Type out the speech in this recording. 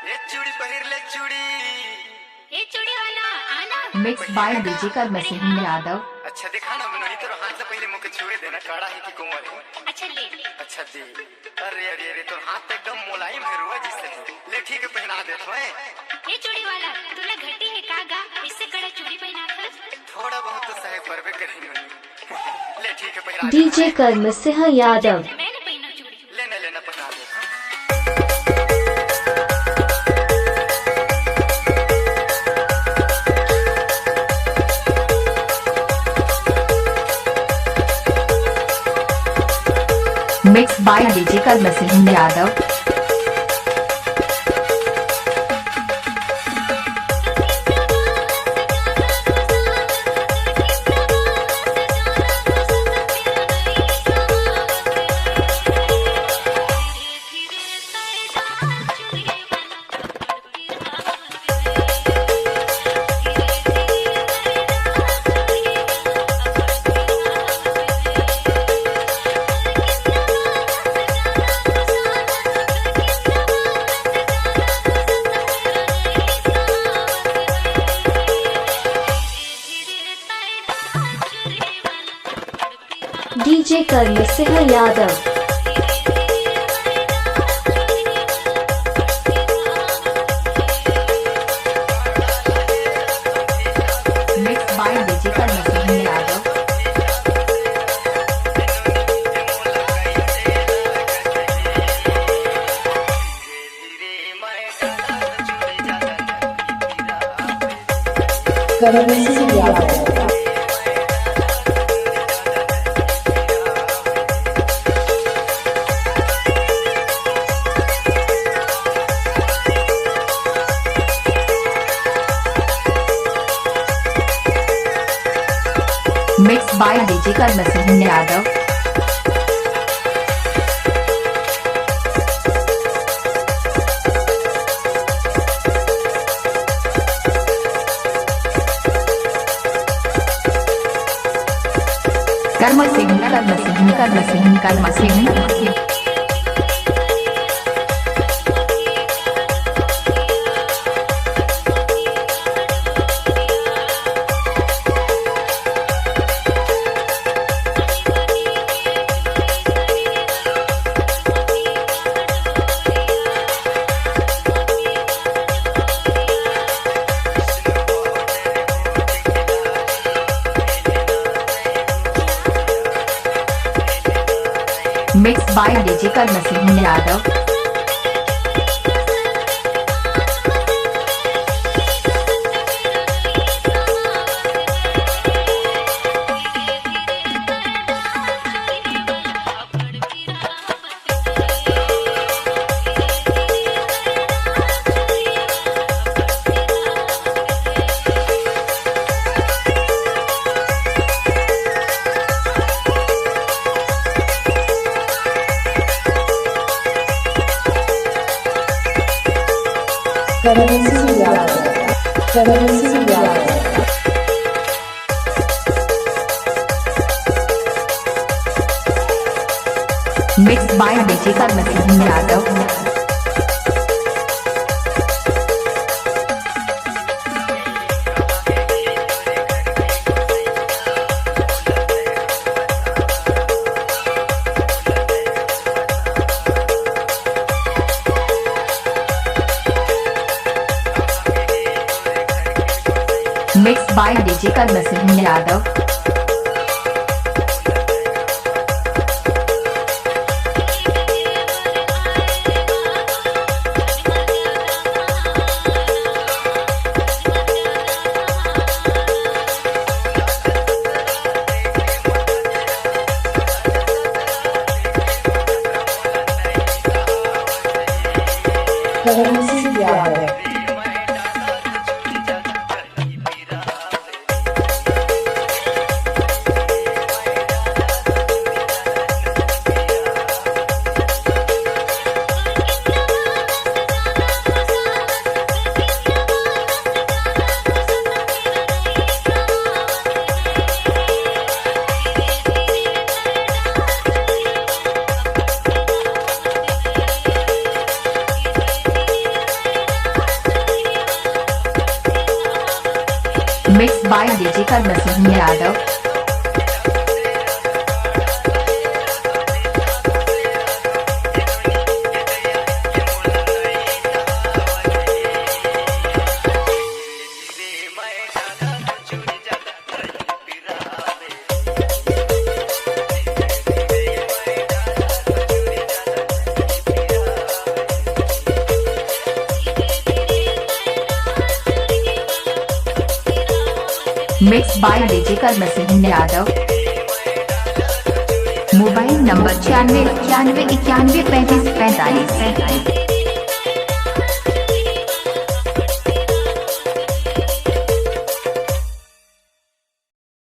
ये चूड़ी पहिर ले चूड़ी। ए चूड़ी वाला आना। Mix by DJ Karm Singh Yadav. अच्छा दिखा ना मनोही तो हाथ से पहले मुझे छुए देना काड़ा है कि कोमल है। अच्छा ले ले। अच्छा दे। अरे अरे अरे तो हाथ तो एकदम मुलायम है रुआ जिससे। ले ठीक है पहना दे तो है। ए चूड़ी वाला तूने घटी है कागा इससे कड़ा चूड़ी पहना कर। थोड़ा बहुत तो सह पर भी करेंगे नहीं। ले ठीक है पहना दे। डीजे कर्म सिंह यादव। मैंने पहना चूड़ी। लेना लेना पहना दे। Mix by DJ Karm Singh Yadav. DJ Karm Singh Yadav. Mix by DJ Karm Singh Yadav. Karm Singh Yadav. Mix by DJ Karm Singh Yadav. Karm Singh कर्म सिंह कर्म सिंह कर्म Singh. Mix by DJ Karm Singh Yadav. Karm Singh Yadav. Karm Singh Yadav. Mix by DJ Karm Singh Yadav. Mix by DJ Karm Singh Yadav. Karm Singh Yadav. Mixed by DJ Karma Singh Yadav. Mixed by DJ Karma Singh Yadav. Mobile number 96 91 91 35 45।